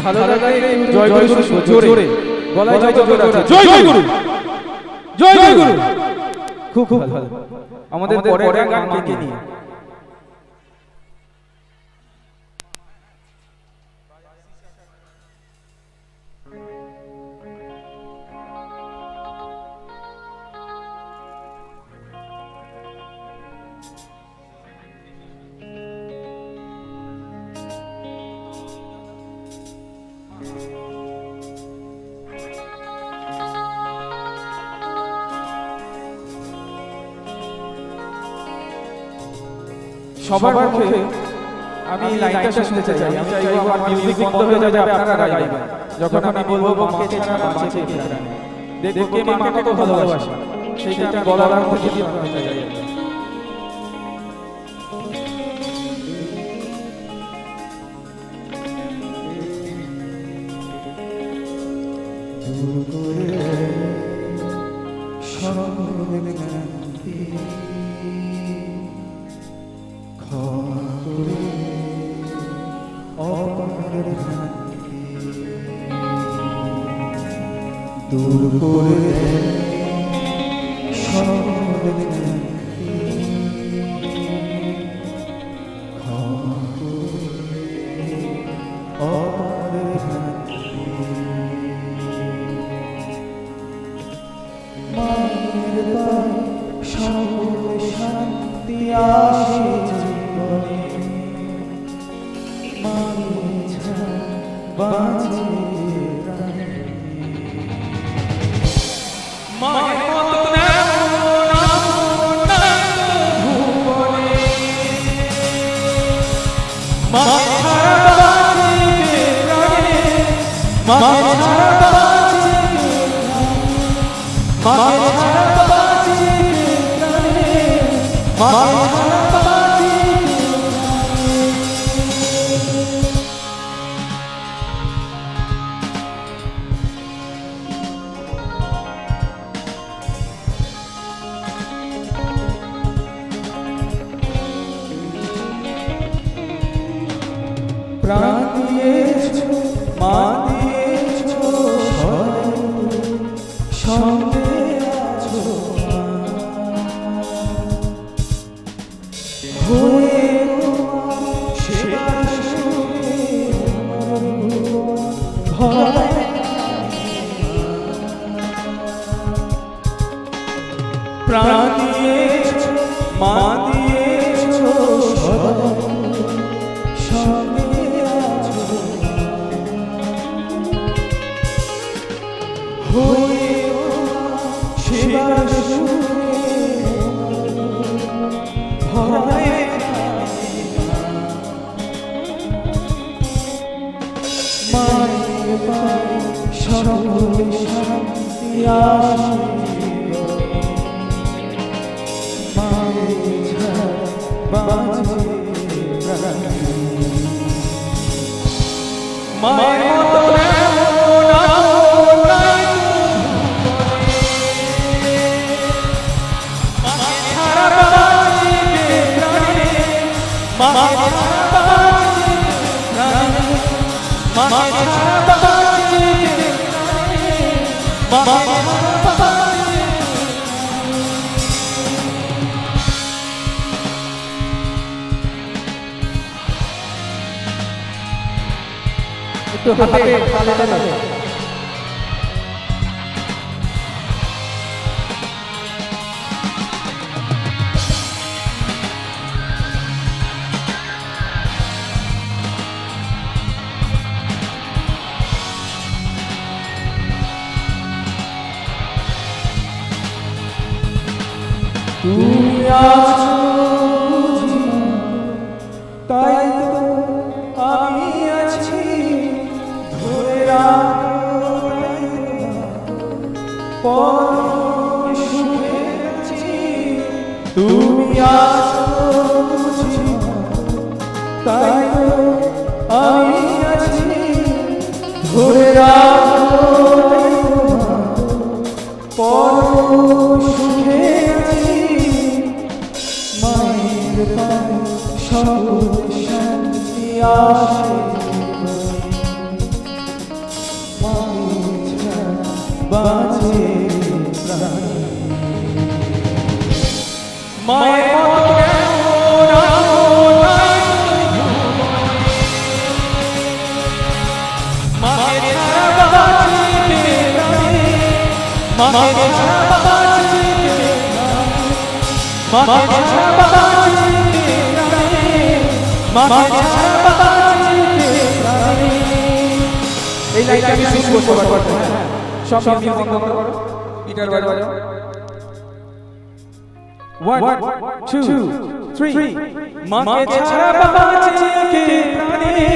ভালো লাগে জয় গুরু জোরে গলায় যত জোর আছে জয় গুরু জয় গুরু। খুব ভালো। আমাদের পরের গান কে নিয়ে সবার মুখে আমি লাইনটা শুনতে চাই। আমি চাইবো আমার মিউজিক বন্ধ হয়ে যাবে, আপনারা গাইবেন যখন আমি বলবো মাকে ছাড়া বাঁচে কে জানে। দেখো কে মাকে কত ভালোবাসে, সেইটা আমি বলার মধ্যে দিয়ে আপনাকে চাই। দূর করে শান্তি আসে জীবনে, বাঁচে মায়ের মতো ভুবনে, মা ছাড়া বাঁচে প্রাণে, মা ছাড়া বাঁচে প্রাণে, মা ছাড়া বাঁচে প্রাণে, মা ছাড়া বাঁচে প্রাণ দিয়েছো, মা দিয়েছো, সঙ্গে আছো হয়ে সেবা সুখে ভয়। প্রাণ দিয়েছো, মা দিয়েছো, সঙ্গে আছো হয়ে সেবা সুখে ভয়। মায়ের পায়ে সকল শান্তি আসে, মায়ের ছাড়া বাঁচে প্রাণে, মায়ের মতো একটু হাতে তালে তালে তুমি আছো তাই তো আমি আছি, ধরে রাখো পরম সুখে আছি। তুমি আছো তাই তো আমি আছি, ধরে রাখো পরম সুখে আছি। মায়ের পায়ে সকল শান্তি আসে, মায়ের মতো কেমন মাকে ছাড়া বাঁচিতে প্রাণে, মাকে ছাড়া বাঁচিতে প্রাণে, মাকে ছাড়া বাঁচিতে প্রাণে, মাকে ছাড়া বাঁচিতে প্রাণে। এই লাইনটা আমি শুনবো সবার করতে হ্যাঁ সব মিউজিক বন্ধ করো গিটার বাজাও 1 2 3 মাকে ছাড়া বাঁচিতে প্রাণে,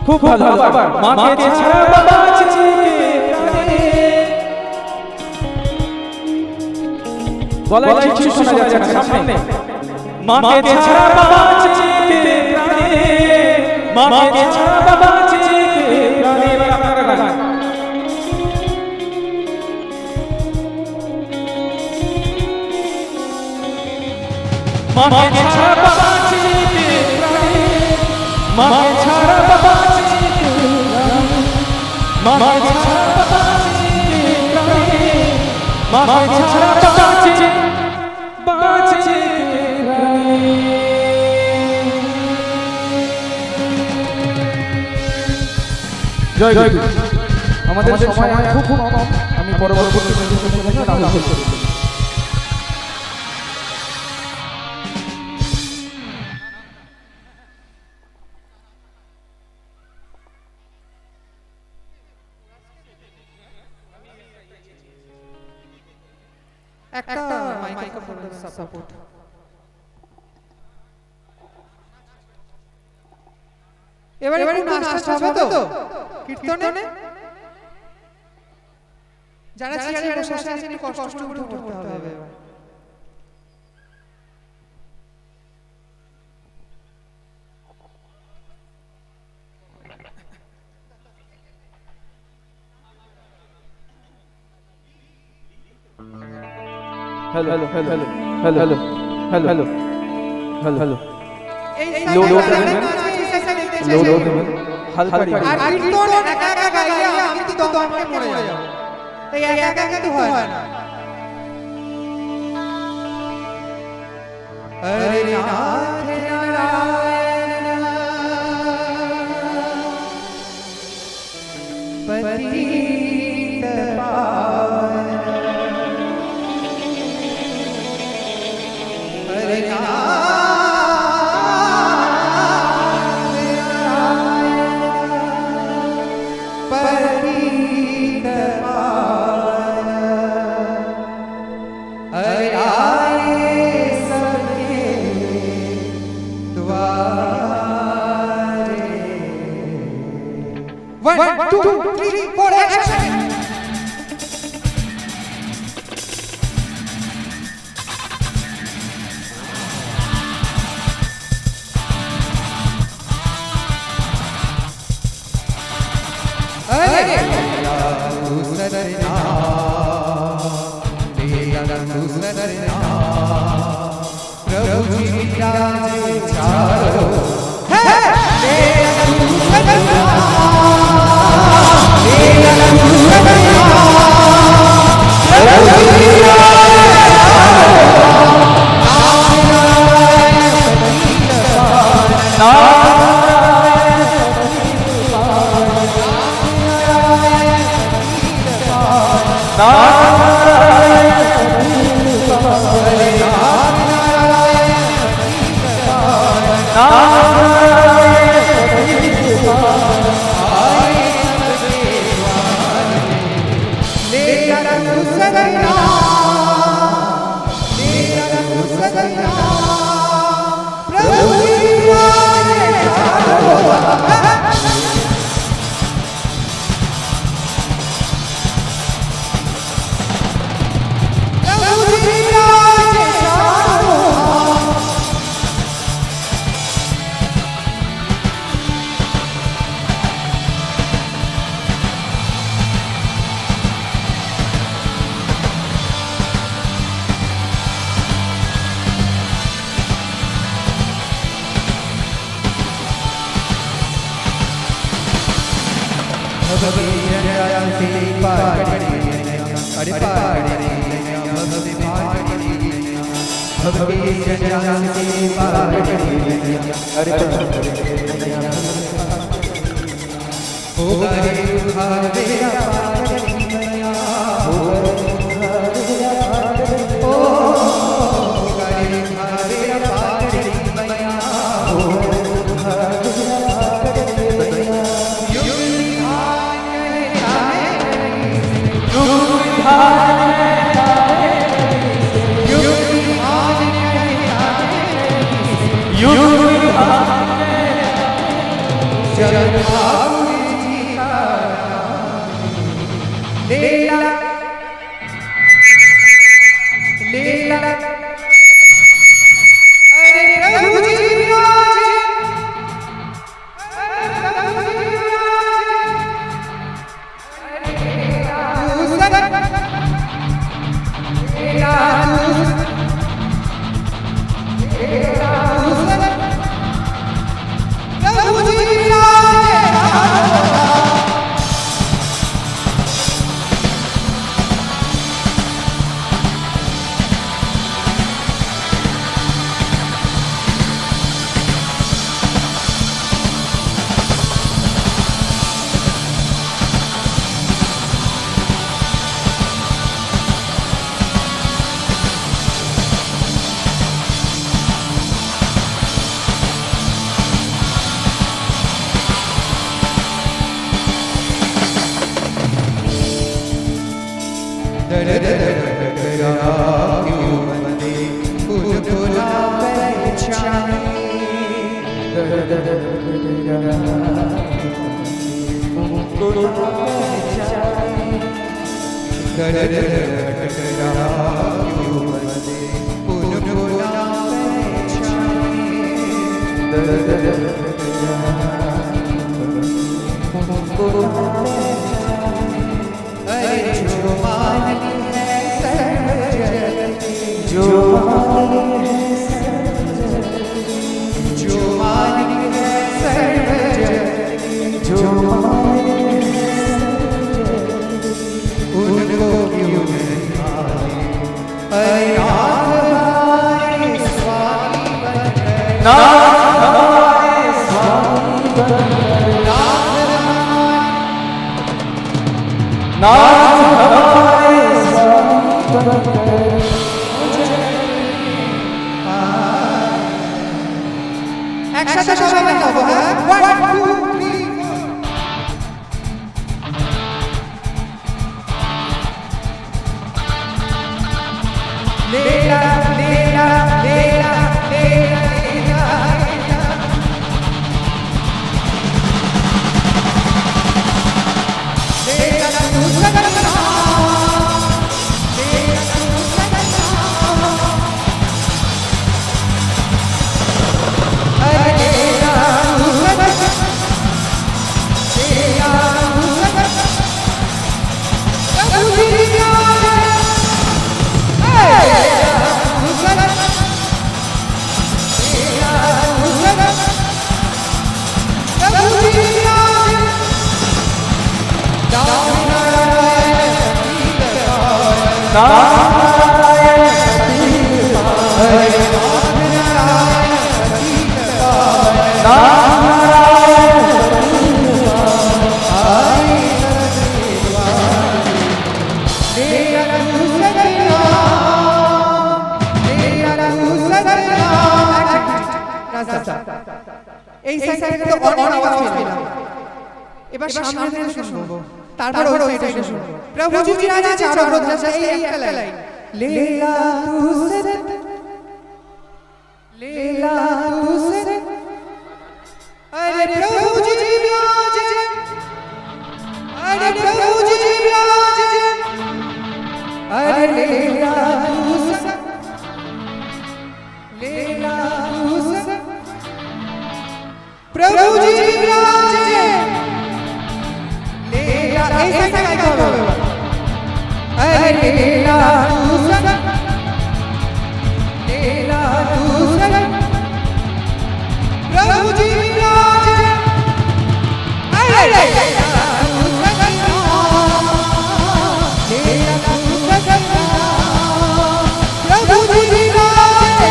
খুব ভালো আবার মাকে ছাড়া বাঁচিতে প্রাণে, গলায় কিছু শোনা যাচ্ছে না সামনে মাকে ছাড়া বাঁচিতে প্রাণে, মাকে ছাড়া বাঁচিতে প্রাণে। এবার আপনারা গান মাকে ছাড়া বাঁচিতে প্রাণে, মাকে ছাড়া বাঁচিতে প্রাণে, মাকে ছাড়া বাঁচিতে প্রাণে, মাকে ছাড়া বাঁচিতে বাঁচিতে প্রাণে। জয় জয় গুরু। আমাদের সময় খুব খুব কম আমি পরবর্তী মিউজিক রাহুল করছি একটা মাইক্রোফোনের সাপোর্ট এবারে কোন নাচটা হবে তো কীর্তনে যারা চেয়ারে বসে আছেন একটু কষ্ট করে উঠতে হবে এবার hello hello hello hello hello hello hello hello hello এই লো লো সাইডে লো লো हल्का আর কীর্তন একা একা গাইলে আমি তো দমকে মরে যাব তাই একা একা তো হয় না হরে নাথ নারায়ণ পতিত পাवन हरे One, two, three, four, action! प्रभु जी विराजे चारों भक्ति जन से पार अरे हो गए उधार मेरा पार हो गए उधार मेरा पार একসাথে সবাই গাবো হ্যাঁ 1 2 3 লেলা লেলা লেলা লেলা লেলা তুসগনা এই সাইডে তো অন আওয়াজ পেলাম এবার সামনে থেকে শুনবো তারপর ওই সাইডে শুনবো প্রভু जी राजा चारों रोजा से এই একটা লাইন लीला तुझसे लीला तुझसे अरे प्रभु जी विराजे अरे प्रभु जी विराजे अरे लीला तुझसे लीला तुझसे प्रभु जी विराजे लीला ऐसा गाइते হবে अरे लीला तुझसे लीला तुझसे प्रभु जी विराजे अरे लीला तुझसे लीला तुझसे प्रभु जी विराजे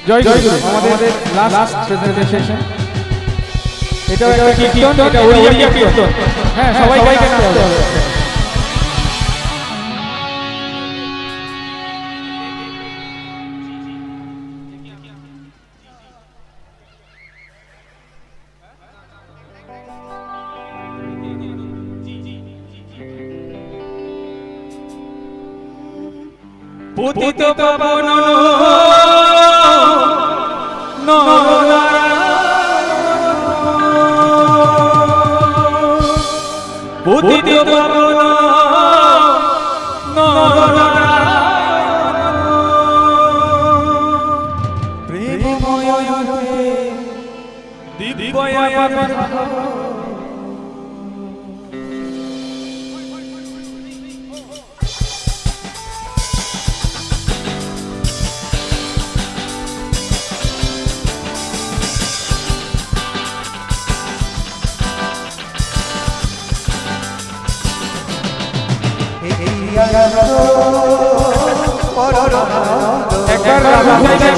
জয় গুরু আমাদের লাস্ট প্রেজেন্টেশন। এটা একটা কীর্তন, এটা ওড়িয়া কীর্তন। হ্যাঁ, সবাইকে নাচতে হবে। পতিত পাবন পতিত পাবন প্রেমময় দিব্যয় একবার রাধা ভাইকে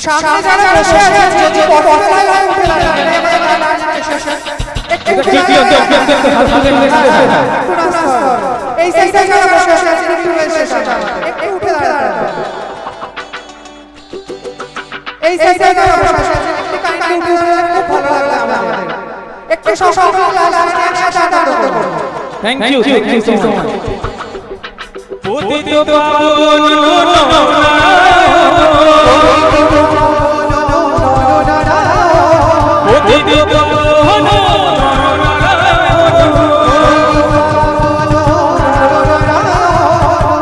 সামনে যারা বসে আছেন যদি পরপরায় উঠে দাঁড়ান এই সাইডে যারা বসে আছেন একটু একটু উঠে দাঁড়ান। এই সাইডে যারা বসে আছেন একটু কাইন্ডলি উঠে দাঁড়ালে খুব ভালো লাগবে আমাদের। একটু সকলে একসাথে আনন্দ করব। Thank you so much. পতিত পাবন পতিত পাবন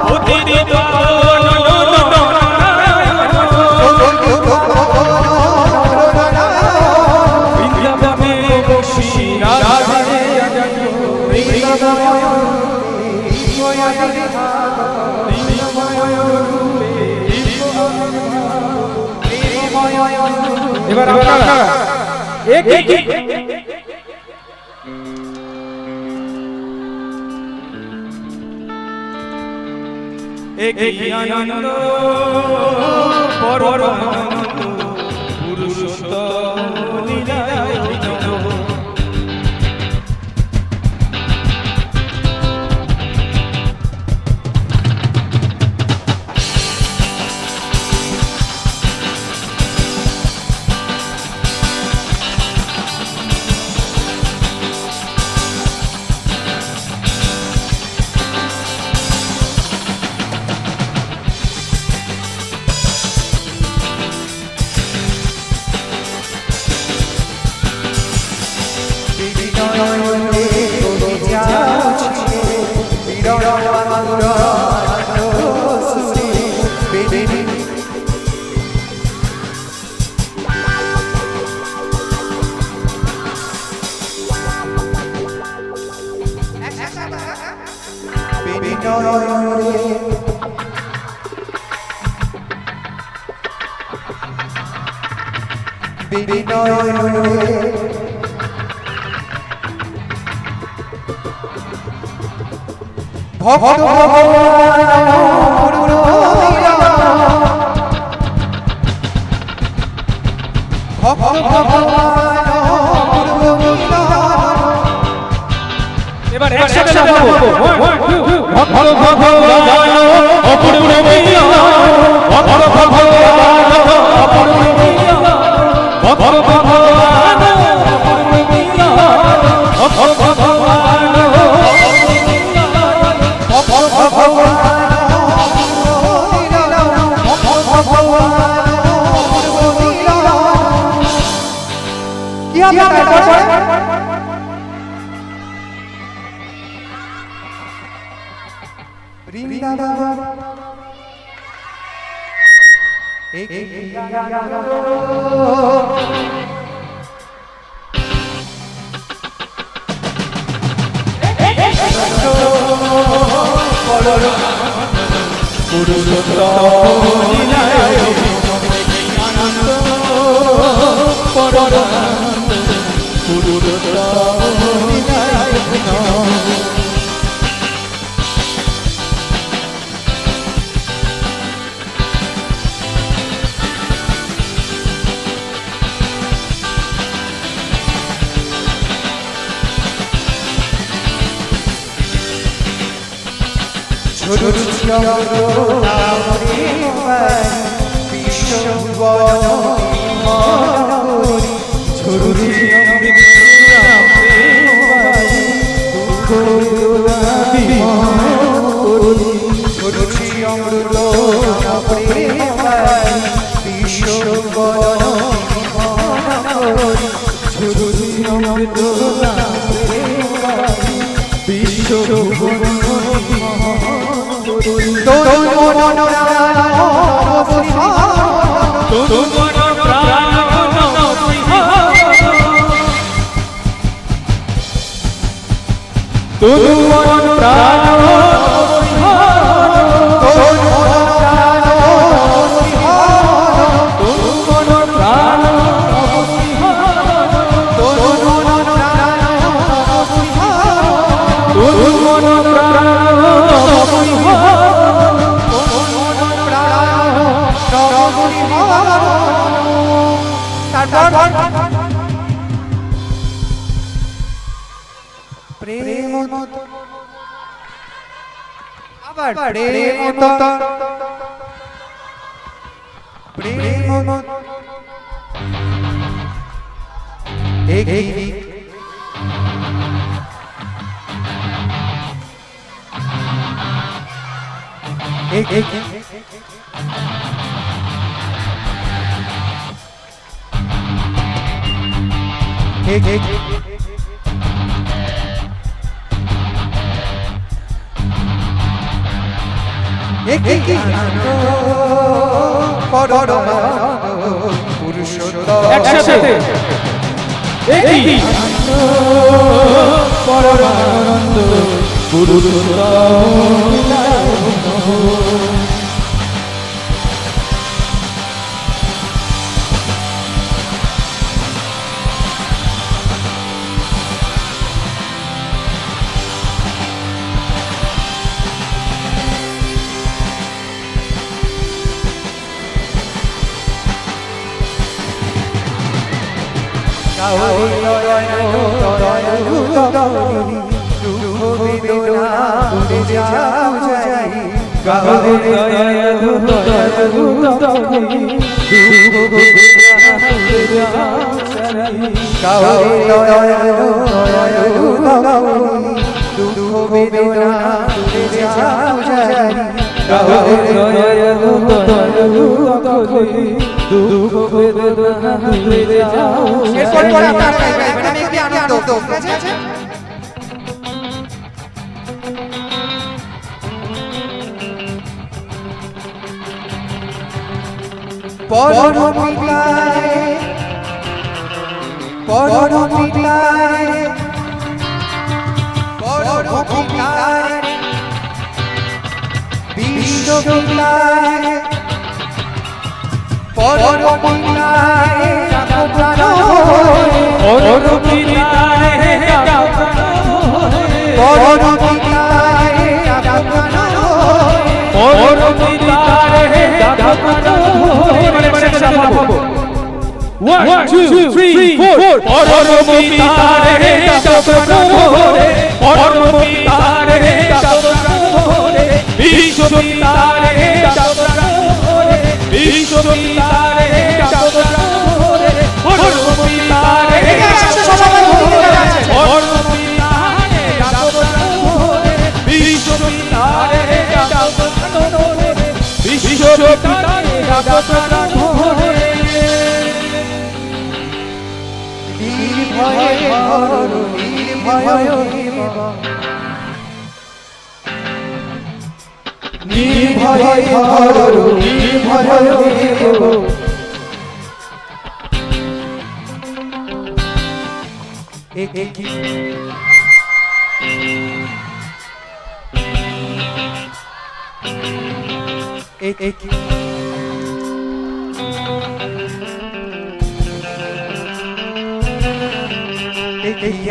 পতিত বৃন্দাবনে বসি রাধে এবার আপনারা এক একই আনন্দ পরমানন্দ পুরুষোত্তম লীলায়িত। এবার একসাথে গাবো। ভগবান ভগবান অপূর্ব মিলন, ভগবান ভগবান অপূর্ব মিলন, ভগবান ভগবান অপূর্ব মিলন, ভগবান ভগবান কি আপনারা বৃন্দাবন পুরুষোত্তম লীলায় আনন্দ পরমানন্দ পুরুষোত্তম লীলায় একসাথে একই পরমানন্দ পুরুষোত্তম লীলায় One, two, three, four.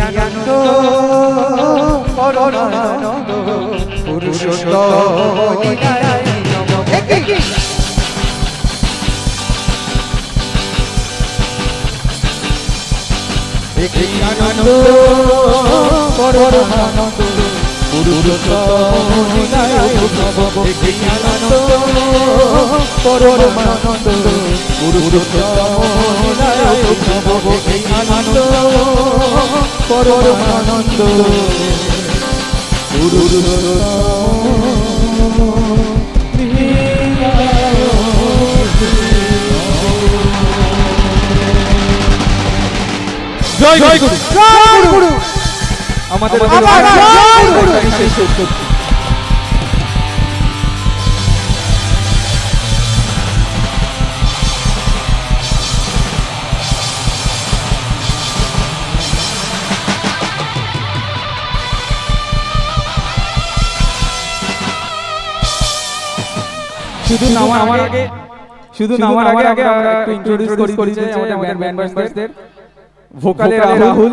আনন্দ পরমানন্দ পুরুষোত্তম নিরায় নমঃ। আনন্দ পরমানন্দ পুরুষোত্তম নিরায় নমঃ। আনন্দ পরমানন্দ পুরুষোত্তম নিরায় নমঃ। আনন্দ পরমানন্দ জয় জয় গুরু জয় গুরু। আমাদের আবার জয় গুরু। শুধু নামার আগে আমরা একটু ইন্ট্রোডিউস করি যে আমাদের ব্যান্ড মেম্বারদের ভোকালে রাহুল,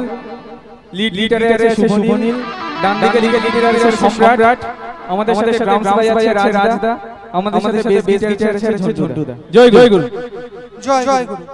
লিডারে আছে শুভনীল, ডান দিকে লিডার আছে সম্রাট, আমাদের সাথে ড্রামস বাজাচ্ছে রাজদা, আমাদের সাথে বেস গিটার আছে ঝন্টুদা। জয় গুরু জয় গুরু।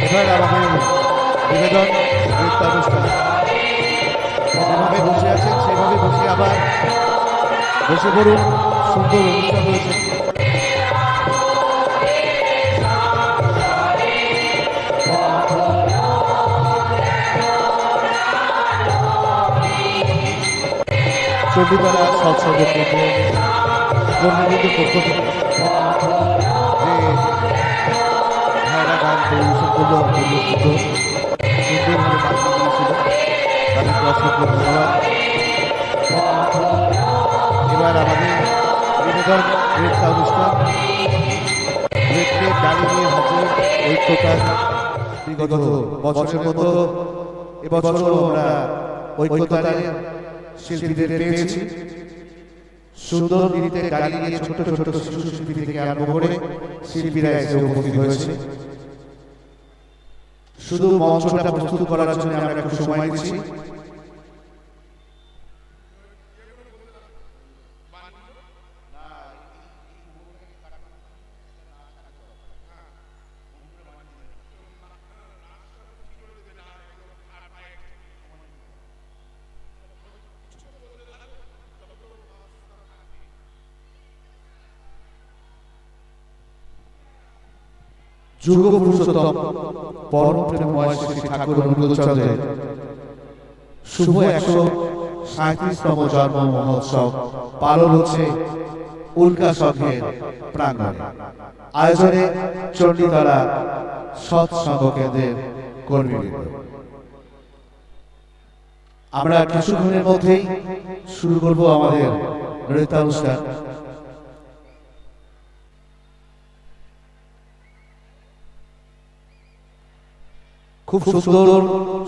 এবার আমাদের নিবেদন নৃত্যানুষ্ঠান যেভাবে বসে আছেন সেভাবে বসে আবার বসে পড়ুন। সুন্দর অনুষ্ঠান রয়েছে। চণ্ডীতলা সৎসঙ্গ কেন্দ্র কর্মীদের পক্ষ থেকে যে ভাইরা গান পরিবেশন করলো সুন্দরভাবে বানিয়ে দিয়েছিল, তাদেরকে অসংখ্য ধন্যবাদ। এবার আমাদের নিবেদন নৃত্য অনুষ্ঠান নৃত্যের গাড়ি নিয়ে হাজির ঐক্যতার বিগত বছরের মতো এবছরও আমরা ঐক্যতার শিল্পীদের পেয়েছি। সুন্দর নৃত্যের গাড়ি নিয়ে ছোট ছোট শিশু শিল্পী থেকে আরম্ভ করে শিল্পীরা এসে উপস্থিত হয়েছে। শুধু মঞ্চটা প্রস্তুত করার জন্য আমরা একটু সময় দিচ্ছি। যুগ পুরুষোত্তম পরম প্রেমময় শ্রী ঠাকুর অনুকূলচন্দ্রের শুভ 137তম জন্ম মহোৎসব পালন হচ্ছে উল্কা সংঘের প্রাঙ্গণে। আয়োজনে চণ্ডীতলা সৎসঙ্গ কেন্দ্রের কর্মীবৃন্দ। আমরা কিছুক্ষণের মধ্যেই শুরু করব আমাদের নৃত্যানুষ্ঠান। খুব সুন্দর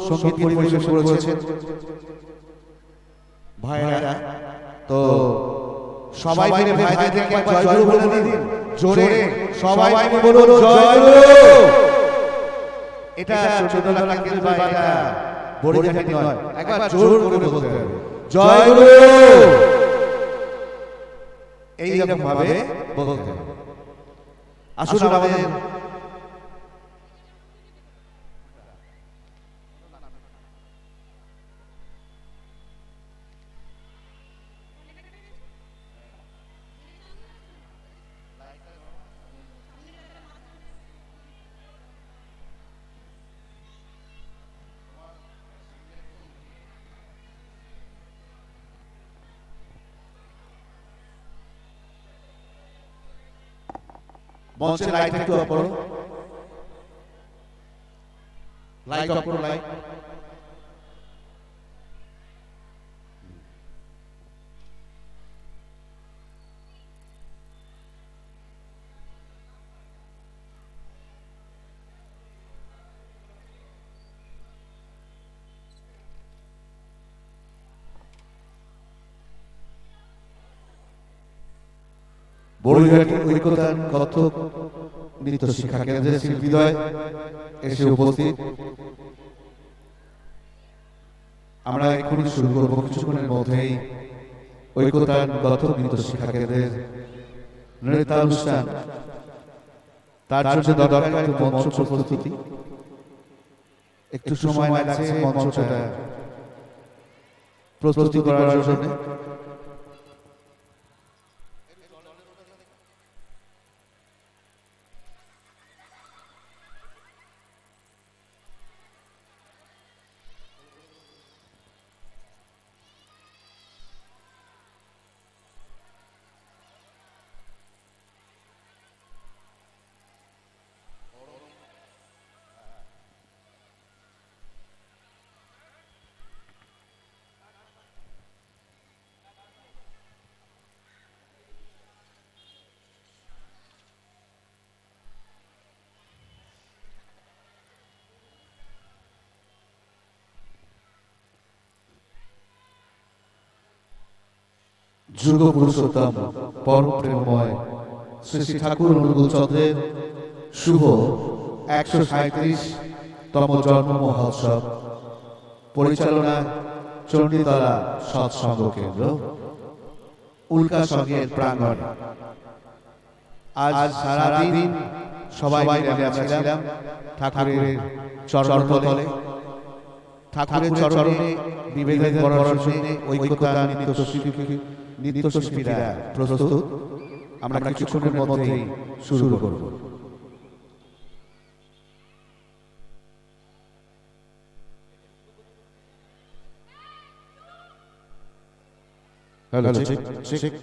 সঙ্গীত পরিবেশন করেছেন ভাইরা। তো সবাই মিলে ভাইদেরকে একবার জয়গুরু বলে দিন জোরে, সবাই মিলে বলুন জয়গুরু। এটা ছোটবেলা থেকে বা এটা বড়িঘাটি নয়, একবার জোর করে বলতে হবে জয়গুরু, এইরকম ভাবে বলতে হবে। আসুন আমাদের মঞ্চের লাইট একটু অফ করো, লাইট অফ করো, লাইট। বড়িঘাট ঐক্যতান কত্থক নৃত্য শিক্ষা কেন্দ্রের শিল্পীদ্বয় এসে উপস্থিত। আমরা এখনই শুরু করব কিছুক্ষণের মধ্যেই ঐক্যতান কত্থক নৃত্য শিক্ষা কেন্দ্রের নৃত্যানুষ্ঠান। তার জন্য দরকার একটু মঞ্চ প্রস্তুতি, একটু সময় লাগছে মঞ্চটা প্রস্তুতি করার জন্য। যুগ পুরুষোত্তম পরম প্রেমময় শ্রী শ্রী ঠাকুর অনুকূল চন্দ্রের শুভ ১৩৭তম জন্ম মহোৎসব পরিচালনা চণ্ডীতলা সৎসঙ্গ কেন্দ্র উল্কা সঙ্গের প্রাঙ্গণ। আজ সারাদিন সবাই মিলে আমরা ছিলাম ঠাকুরের চরণতলে। ঠাকুরের চরণে নিবেদন করার জন্য ঐক্যতান নৃত্যশিল্পীরা প্রস্তুত। আমরা কিছুক্ষণের মধ্যেই শুরু করব। Hello, check check.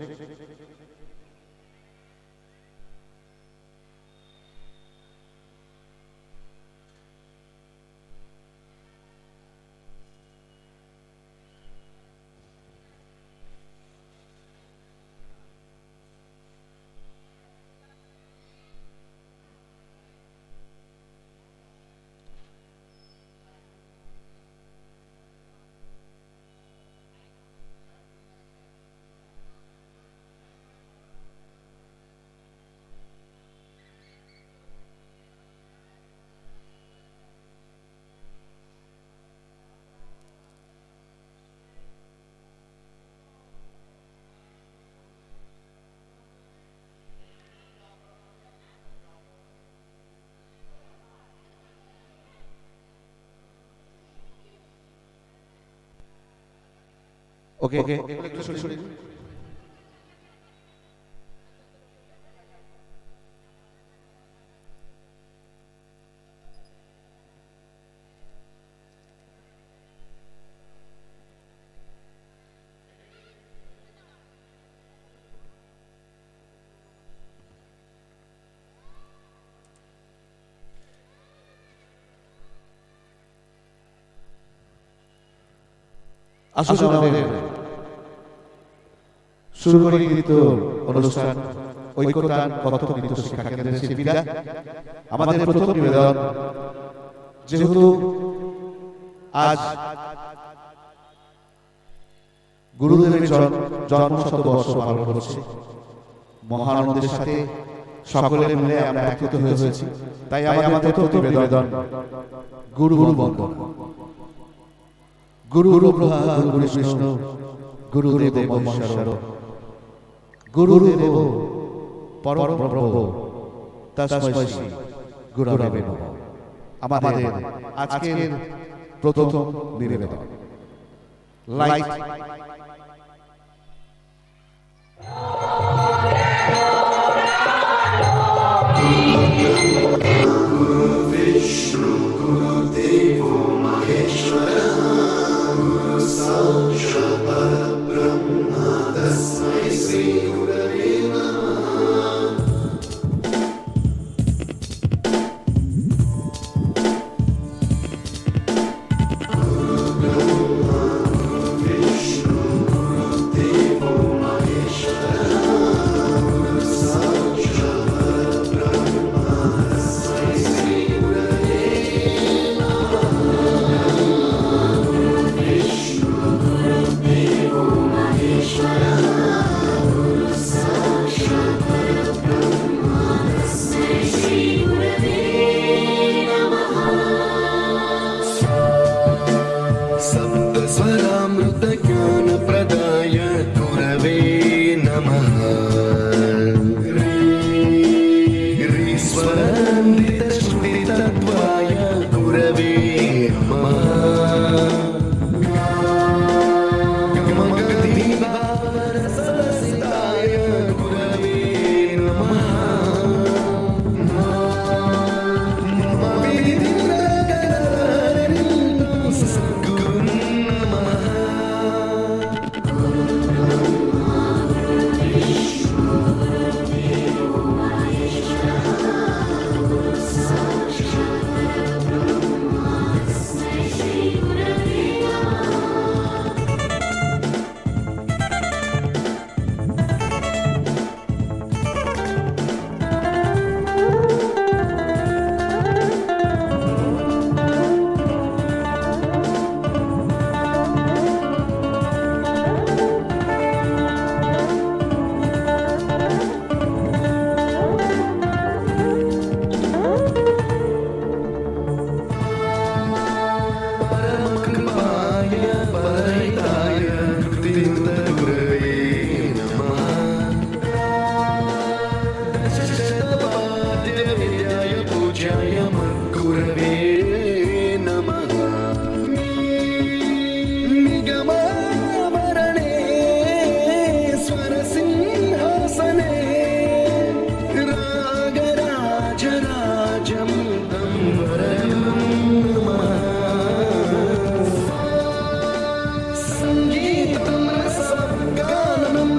Okay okay একটু সরে আসুন আমাদের শুরু করি নৃত্য অনুষ্ঠান ঐক্যতান কত্থক নৃত্য শিক্ষা কেন্দ্রের শিল্পীরা। আমাদের প্রথম নিবেদন, যেহেতু আজ গুরুদেবের জন্ম শতবর্ষ পালন করছে, মহানন্দের সাথে সকলে মিলে আমরা একত্রিত হয়েছি, তাই আমাদের প্রথম নিবেদন গুরু বন্দনা। গুরু ব্রহ্মা গুরু বিষ্ণু গুরুদেব মহেশ্বর গুরুদেব পরম ব্রহ্ম তস্मै শ্রী গুরবে নমঃ। আমাদের আজকের প্রথম নিবেদন লাইট। सप्तस्वरामृतज्ञानप्रदाय गुरवे नमः। ह्रीस्वरान्वितश्रुतितत्त्वाय गुरवे नमः। गमगदीभावरसरसिताय गुरवे नमः। सद्गुरुं नमः। परमकृपाय परहिताय कृतिमुक्तगुरवे नमः। दशशतपाद्यविद्याय पूज्याय मद्गुरवे नमः। निगमाभरणे स्वरसिंहासने रागराजराजं तं वरं नमः। संगीतं रसं गानं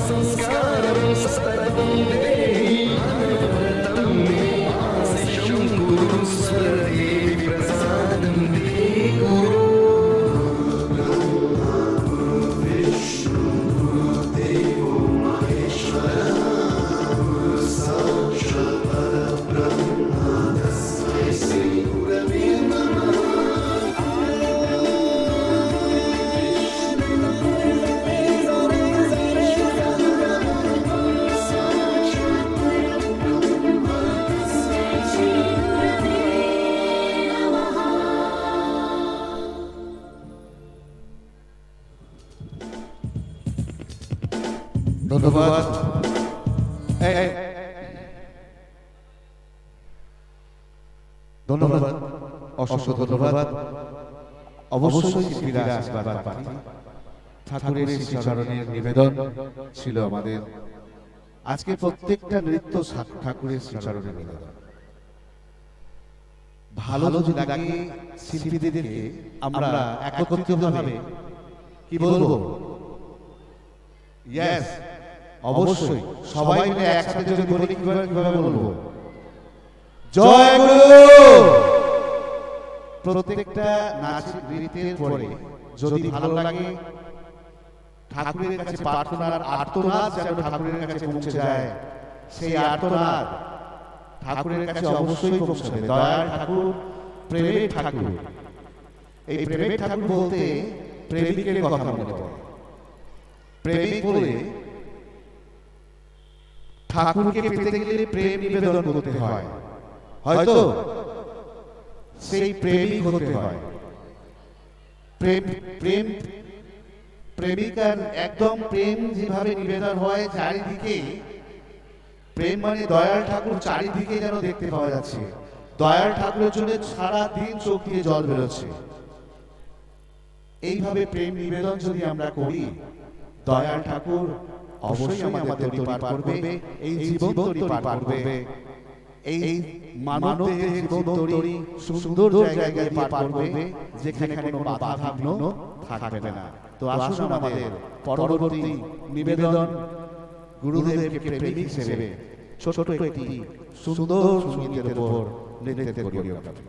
संस्कारं सततं देहि अनवरतं मे आशिषं कुरु स्वरदेवि प्रसादं देहि कुरु। ধন্যবাদ। ধন্যবাদ, অসংখ্য ধন্যবাদ। অবশ্যই শিল্পীরা আশীর্বাদ পান। ঠাকুরের শ্রীচরণের নিবেদন ছিল আমাদের আজকে প্রত্যেকটা নৃত্য ঠাকুরের শ্রীচরণের নিবেদন। ভালো যদি লাগে শিল্পীদেরকে আমরা একত্রিতভাবে কি বলবো? ইয়েস, অবশ্যই সবাই মিলে একসাথে যদি বলি কিভাবে বলবো? জয় গুরু। প্রত্যেকটা নাচ নৃত্যের পরে যদি ভালো লাগে ঠাকুরের কাছে প্রার্থনার আর্তনাদ যেন ঠাকুরের কাছে পৌঁছে যায়, সেই আর্তনাদ ঠাকুরের কাছে অবশ্যই পৌঁছাবে। দয়ার ঠাকুর প্রেমের ঠাকুর। এই প্রেমের ঠাকুর বলতে প্রেমিকের কথা মনে পড়ে। প্রেমিক বলে ঠাকুরকে পেতে গেলে প্রেম নিবেদন করতে হয়, হয়তো সেই প্রেমিক হতে হয়। প্রেম প্রেম প্রেমিকার একদম প্রেম যেভাবে নিবেদন হয় চারিদিকে, প্রেম মানে দয়াল ঠাকুর চারিদিকে যেন দেখতে পাওয়া যাচ্ছে। দয়াল ঠাকুরের জন্য সারা দিন চোখ দিয়ে জল বেরোচ্ছে। এইভাবে প্রেম নিবেদন যদি আমরা করি, দয়াল ঠাকুর অবশ্যই আমাদের তরি পার করবে, এই জীবন তরি পার করবে। এই মানব দেহের জীবন তরি সুন্দর জায়গায় গিয়ে পার করবে, যেখানে কোনো বাধা বিঘ্ন থাকবে না। তো আসুন আমাদের পরবর্তী নিবেদন গুরুদেবকে প্রেমিক হিসেবে ছোট একটি সুন্দর সঙ্গীতের উপর নৃত্য করিয়ে রাখবে।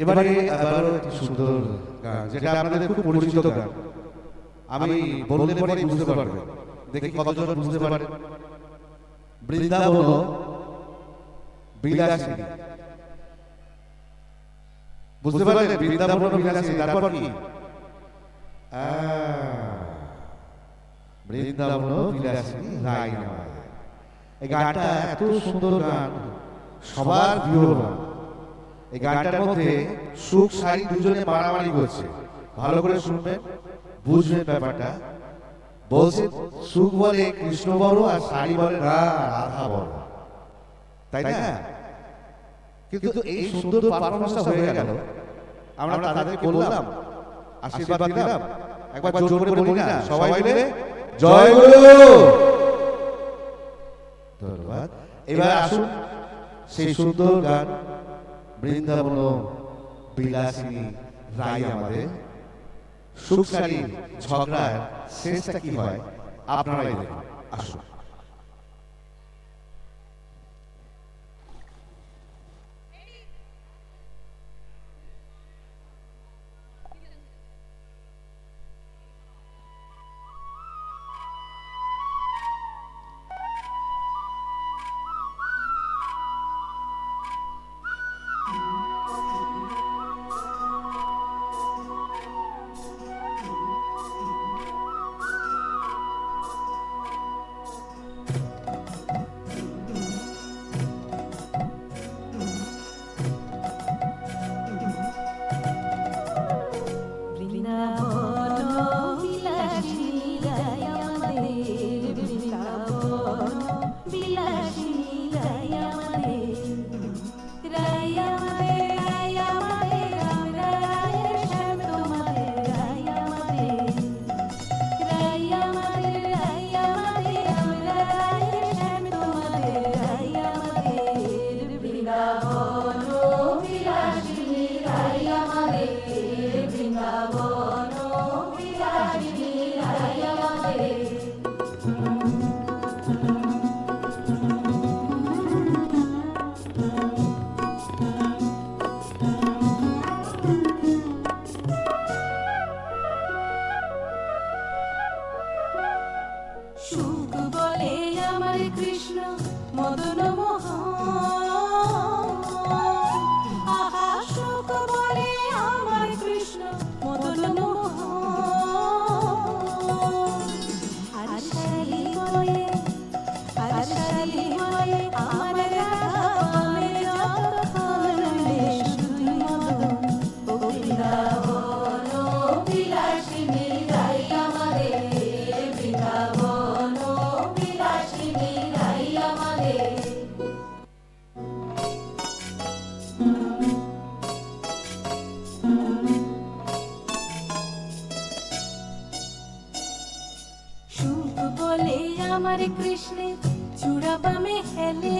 এবারে আবারও একটি সুন্দর গান, যেটা আপনাদের খুব পরিচিত গান। আমি বললে পরে বুঝতে পারবেন, দেখি কতজন বুঝতে পারেন। বৃন্দাবন বিলাসিনী, বুঝতে পারলেন? বৃন্দাবন বিলাসিনী, তারপর কি? বৃন্দাবন বিলাসিনী রাই আমার। এই গানটা এত সুন্দর গান, সবার প্রিয় গান। এই গানটার মধ্যে সুখ সারি দুজনে মারামারি করছে, ভালো করে শুনবেন, বুঝবেন ব্যাপারটা। বলছে সুখ বলে কৃষ্ণ বড় আর সারি বলে রাধা বড়, তাই না? কিন্তু এই সুন্দর পারফরমেন্সটা হয়ে গেল, আমরা তাদেরকে বললাম, আশীর্বাদ দিলাম, একবার জোর করে বলি না সবাই মিলে, জয় গুরু। ধন্যবাদ। এবার আসুন সেই সুন্দর গান বৃন্দাবন বিলাসিনী রাই আমাদের। সুখসারি ঝগড়ার শেষটা কি হয় আপনারাই দেখুন, আসুন। সুখ বলে আমার কৃষ্ণ মদন মোহন, আহা সুখ বলে আমার কৃষ্ণ মদন মোহন। আর শালি বলে আমার রাধা বলে যতক্ষণ শুধুই মদন। ও বৃন্দাবন বিলাসিনী রাই আমাদের, বৃন্দাবন বিলাসিনী রাই আমাদের। সুখ বলে আমার কৃষ্ণের চূড়া বামে হেলে,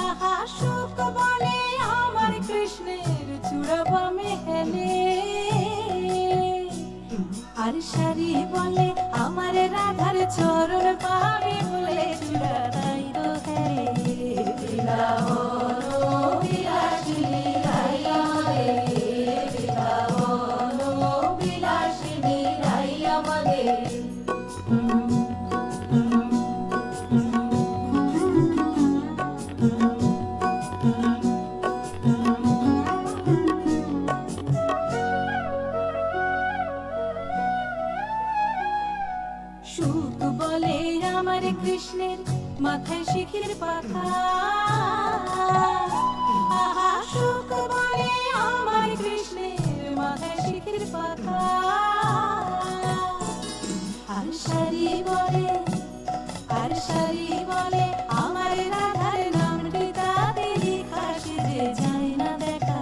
আহা সুখ বলে আমার কৃষ্ণের চূড়া বামে হেলে। আর সারি বলে আমার রাধার চরণ পাবে বলে চূড়া নাই তো হেলে। বৃন্দাবন বিলাসিনী রাই আমাদের, বৃন্দাবন বিলাসিনী রাই আমাদের। সুখ বলে আমার কৃষ্ণের মাথায় শিখির পাখা, আহা সুখ বলে আমার কৃষ্ণের মাথায় শিখির পাখা। আর সারি বলে আমার রাধার নামটি তাতে লেখা, সেজে যায় না দেখা।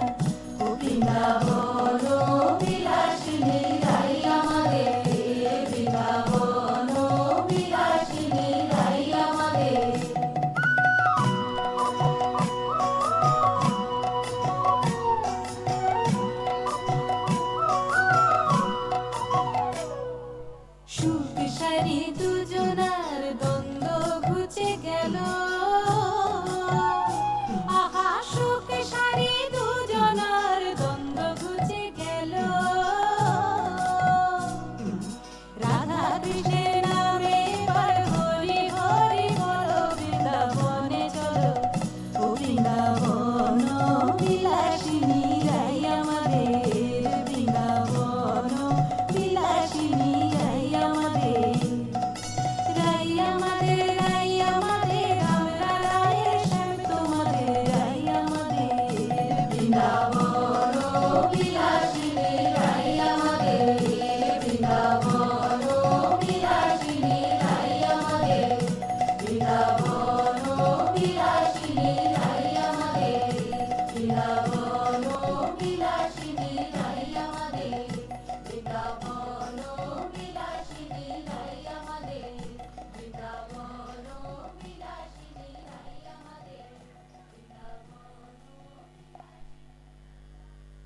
ও বৃন্দাবন বিলাসিনী রাই আমাদের, বৃন্দাবন বিলাসিনী রাই আমাদের।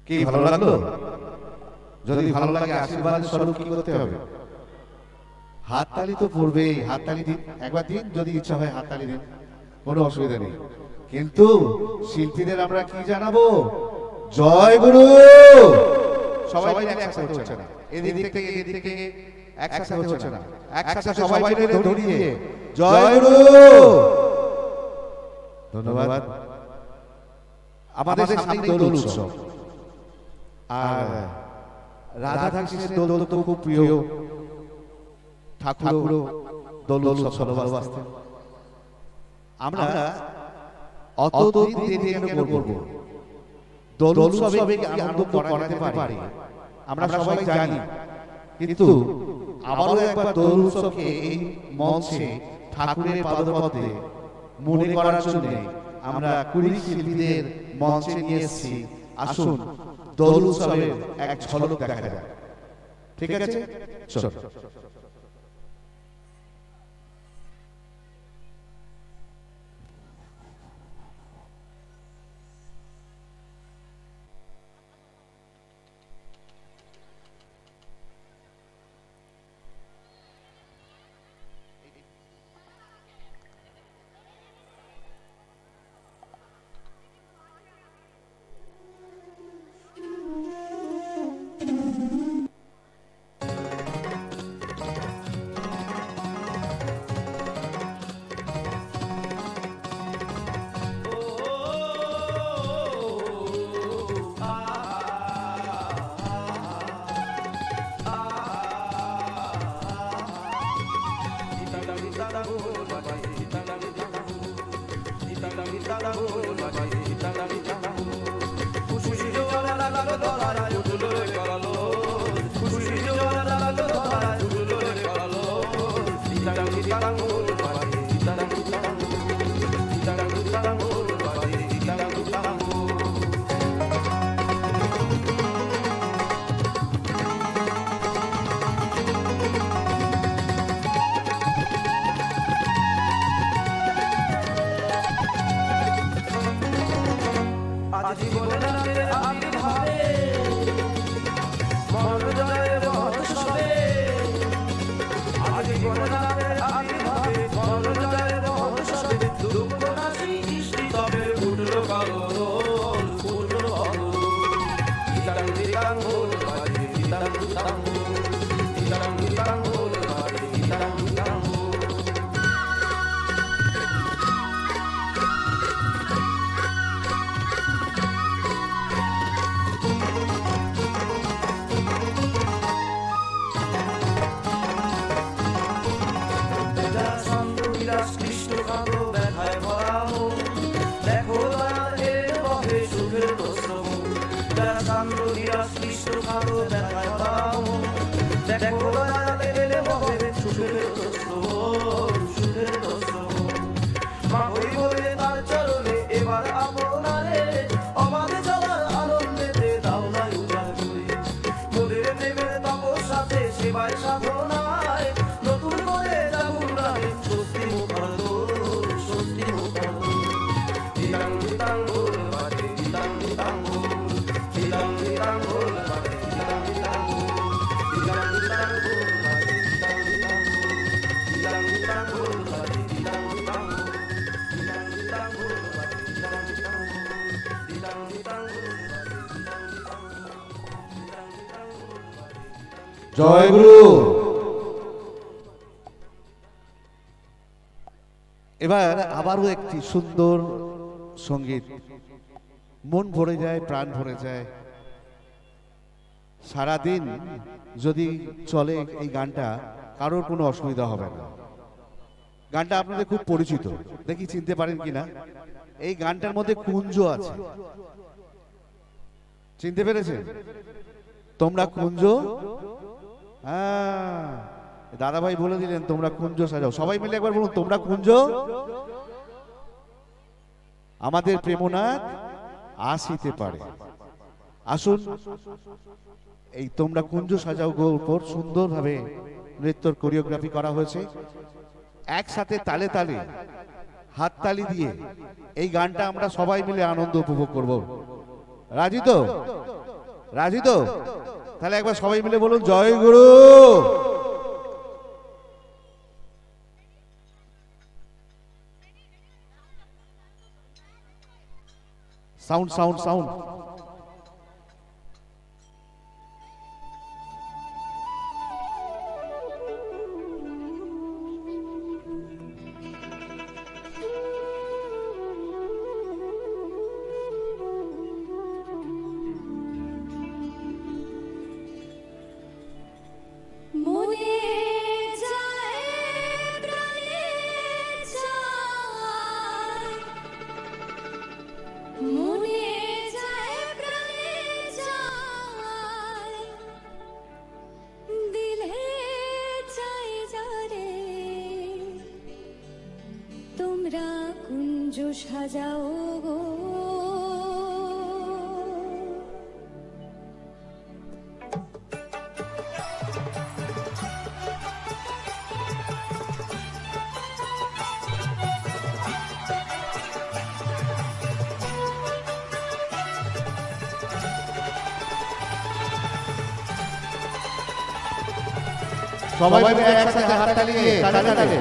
কি ভালো লাগলো? যদি ভালো লাগে আশীর্বাদ স্বরূপ কি করতে হবে? হাততালি তো পড়বেই। হাততালি দিন, একবার দিন, যদি ইচ্ছা হয় হাততালি দিন, কোনো অসুবিধা নেই। কিন্তু শিল্পীদের আমরা কি জানাবো? জয় গুরু। সবাই একসাথে হচ্ছে না, এদিক থেকে এদিক থেকে একসাথে হচ্ছে না, একসাথে সবাই মিলে ধরিয়ে জয় গুরু। ধন্যবাদ। আমাদের সামনে দোল উৎসব, আর রাধা কৃষ্ণের দোল তো খুব প্রিয়। ঠাকুরও দোল উৎসব ভালোবাসতেন। আমরা অতদিন দেরি কেন করব? দোল উৎসবে আনন্দ করাতে পারি আমরা সবাই জানি, কিন্তু আবারও একবার দোল উৎসবকে এই মঞ্চে ঠাকুরের পাদপদ্মে মনে করার জন্য আমরা কুড়ি শিল্পীদের মঞ্চে নিয়ে এসেছি। আসুন দোল উৎসবের এক ঝলক দেখা যাক। ঠিক আছে, চলো। জয় গুরু। এবার আবারও একটি সুন্দর সঙ্গীত, মন ভরে যায়, প্রাণ ভরে যায়। সারাদিন যদি চলে এই গানটা, কারোর কোনো অসুবিধা হবে না। গানটা আপনাদের খুব পরিচিত, দেখি চিনতে পারেন কিনা। এই গানটার মধ্যে কুঞ্জ আছে, চিনতে পেরেছেন? তোমরা কুঞ্জ, হ্যাঁ, দাদা ভাই বলে দিলেন তোমরা কুঞ্জ সাজাও। সবাই মিলে একবার বলুন, তোমরা কুঞ্জ। আমাদের প্রেমনাথ আসিতে পারে। আসুন, এই তোমরা কুঞ্জ সাজাও গো উপর সুন্দরভাবে নৃত্যর কোরিওগ্রাফি করা হয়েছে। একসাথে তালে তালে হাততালি দিয়ে এই গানটা আমরা সবাই মিলে আনন্দ উপভোগ করব। রাজি তো? রাজি তো? তাহলে একবার সবাই মিলে বলুন জয় গুরু। Sound sound sound. মনে যায় প্রাণে যায়, মনে যায় প্রাণে যায়, দিলে চাই যারে তোমরা কুঞ্জ সাজাও গো। সবাই মিলে একসাথে হাত তালিয়ে তালে তালে